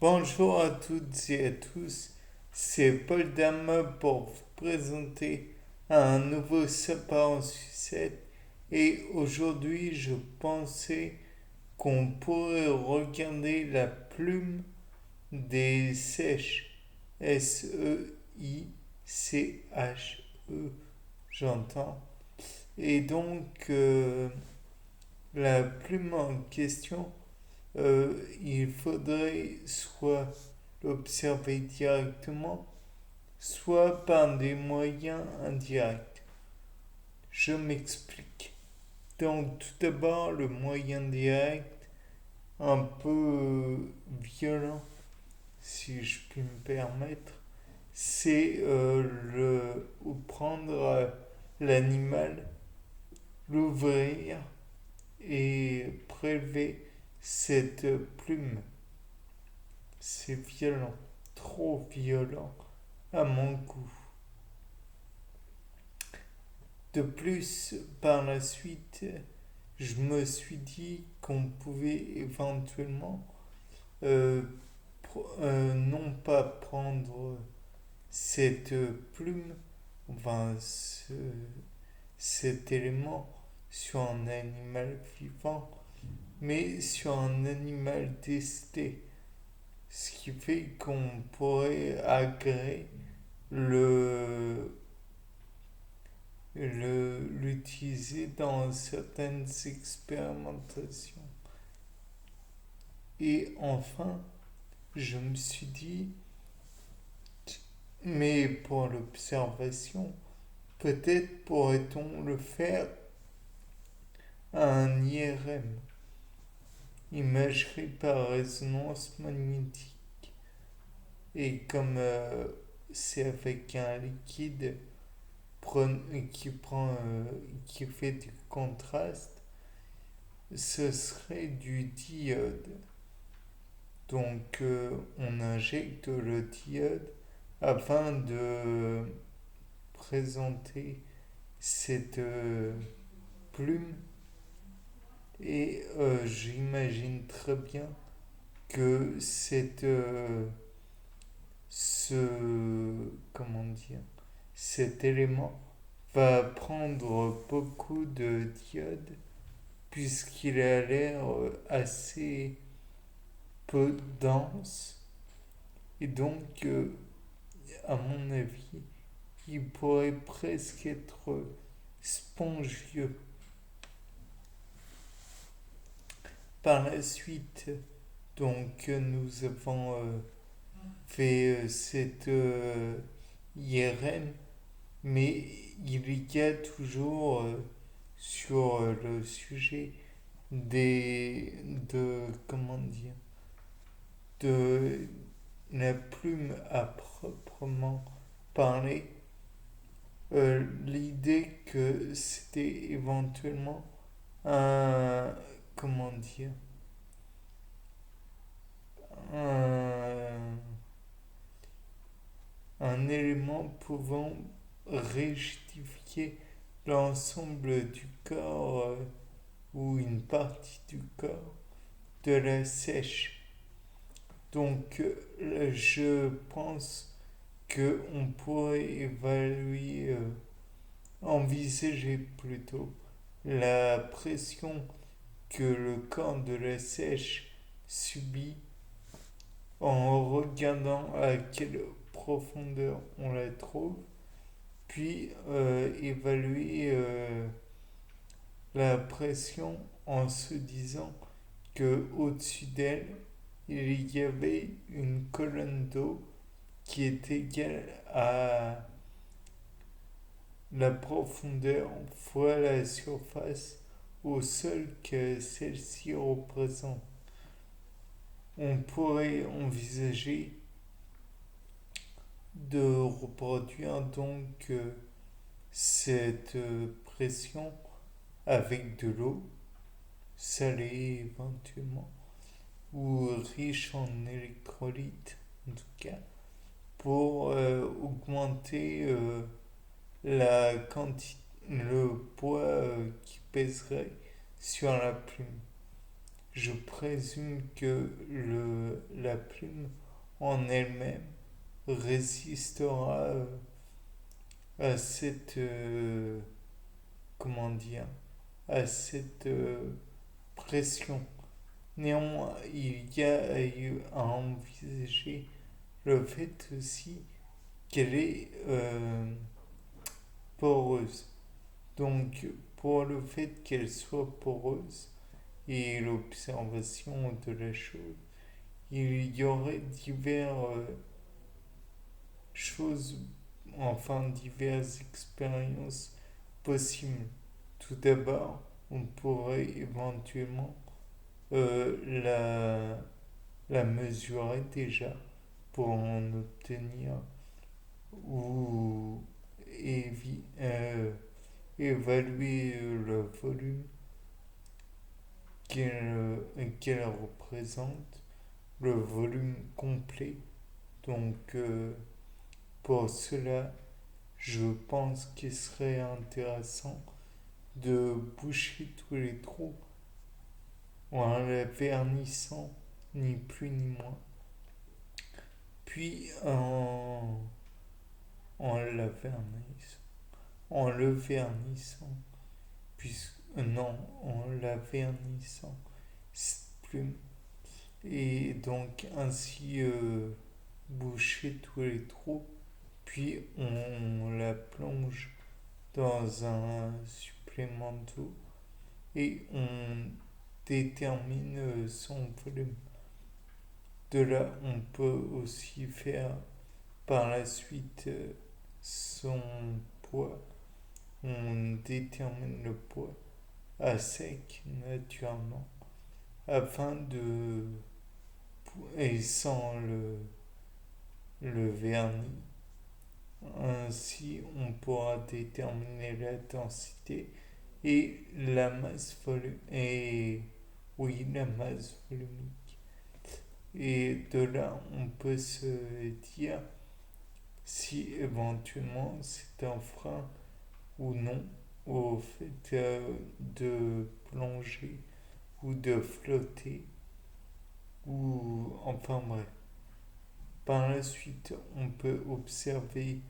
Bonjour à toutes et à tous, c'est Paul Dame pour vous présenter un nouveau sapin en sucette et aujourd'hui je pensais qu'on pourrait regarder la plume des sèches, S-E-I-C-H-E, j'entends. Et donc la plume en question, il faudrait soit l'observer directement, soit par des moyens indirects. Je m'explique. Donc tout d'abord, le moyen direct, un peu violent, si je puis me permettre, c'est prendre l'animal, l'ouvrir et prélever cette plume. C'est violent, trop violent à mon goût. De plus, par la suite, je me suis dit qu'on pouvait éventuellement non pas prendre cette plume, enfin cet élément sur un animal vivant, mais sur un animal testé. Ce qui fait qu'on pourrait agréer le, l'utiliser dans certaines expérimentations. Et enfin, je me suis dit, mais pour l'observation, peut-être pourrait-on le faire à un IRM, imagerie par résonance magnétique. Et comme c'est avec un liquide qui qui fait du contraste, ce serait du diode. Donc on injecte le diode afin de présenter cette plume et j'imagine très bien que comment dire, cet élément va prendre beaucoup de diode puisqu'il a l'air assez peu dense et donc à mon avis il pourrait presque être spongieux. Par la suite, donc nous avons fait cette IRM, mais il y a toujours sur le sujet comment dire, de la plume à proprement parler, l'idée que c'était éventuellement un, comment dire, un, un élément pouvant rigidifier l'ensemble du corps ou une partie du corps de la sèche. Donc je pense qu'on pourrait envisager plutôt la pression que le corps de la sèche subit en regardant à quelle profondeur on la trouve, puis évaluer la pression en se disant que au-dessus d'elle, il y avait une colonne d'eau qui est égale à la profondeur fois la surface au sol que celle-ci représente. On pourrait envisager de reproduire donc cette pression avec de l'eau salée éventuellement ou riche en électrolytes en tout cas pour augmenter la quantité, le poids qui pèserait sur la plume. je présume que la plume en elle-même résistera à cette, comment dire, à cette pression. Néanmoins, il y a eu à envisager le fait aussi qu'elle est poreuse. Donc, pour le fait qu'elle soit poreuse et l'observation de la chose, il y aurait choses, diverses expériences possibles. Tout d'abord, on pourrait éventuellement la mesurer déjà pour en obtenir ou évaluer le volume qu'elle représente, le volume complet. Donc pour cela, je pense qu'il serait intéressant de boucher tous les trous en la vernissant, ni plus ni moins. Puis en la vernissant, en le vernissant, non, en la vernissant, cette plume. Et donc ainsi boucher tous les trous, puis on la plonge dans un supplément d'eau et on détermine son volume. De là, on peut aussi faire par la suite son poids. On détermine le poids à sec naturellement afin de et sans le vernis. Ainsi, on pourra déterminer la densité et la masse la masse volumique. Et de là, on peut se dire si éventuellement c'est un frein ou non au fait de plonger ou de flotter ou enfin bref. Par la suite, on peut observer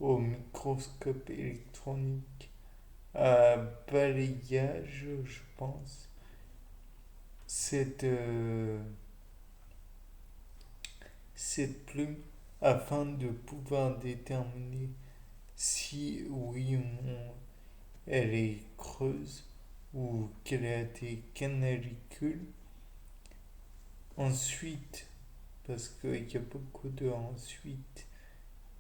au microscope électronique à balayage, je pense, cette, cette plume afin de pouvoir déterminer si oui ou non elle est creuse ou qu'elle a des canalicules. Ensuite, parce qu'il y a beaucoup de ensuite,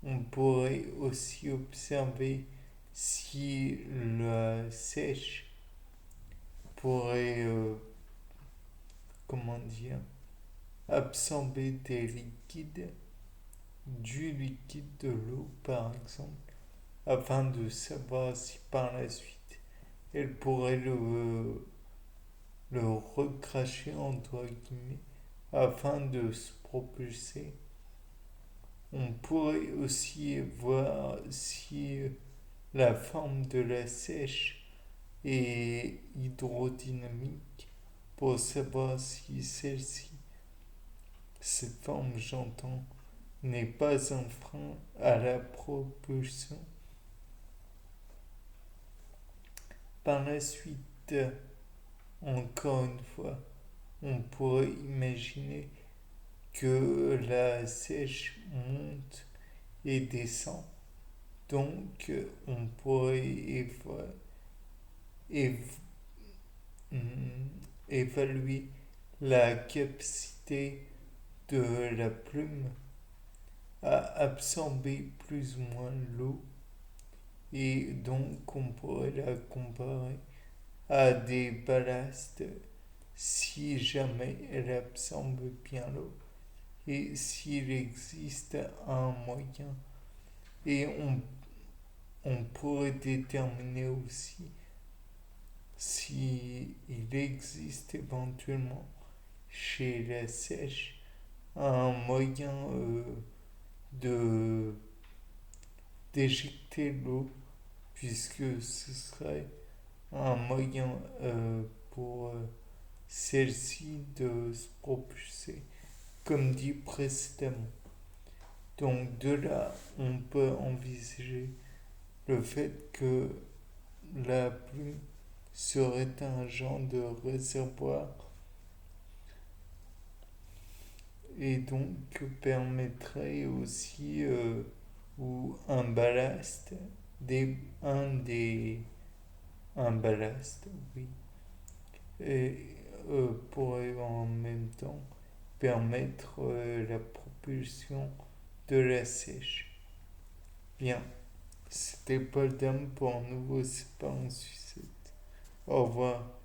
on pourrait aussi observer si la sèche pourrait, comment dire, absorber des liquides, du liquide, de l'eau par exemple, afin de savoir si par la suite elle pourrait le recracher entre guillemets afin de se propulser. On pourrait aussi voir si la forme de la sèche est hydrodynamique pour savoir si celle-ci, cette forme j'entends, n'est pas un frein à la propulsion. Par la suite, encore une fois, on pourrait imaginer que la sèche monte et descend. Donc, on pourrait év- évaluer la capacité de la plume à absorber plus ou moins l'eau et donc on pourrait la comparer à des ballasts si jamais elle absorbe bien l'eau et s'il existe un moyen. Et on pourrait déterminer aussi si il existe éventuellement chez la sèche un moyen de d'éjecter l'eau puisque ce serait un moyen pour celle-ci de se propulser, comme dit précédemment. Donc de là, on peut envisager le fait que la plume serait un genre de réservoir et donc permettrait aussi ou un ballast, un ballast, oui, et pourrait en même temps permettre la propulsion de la sèche. Bien, c'était Paul Dame pour un nouveau C'est pas en sucette. Au revoir.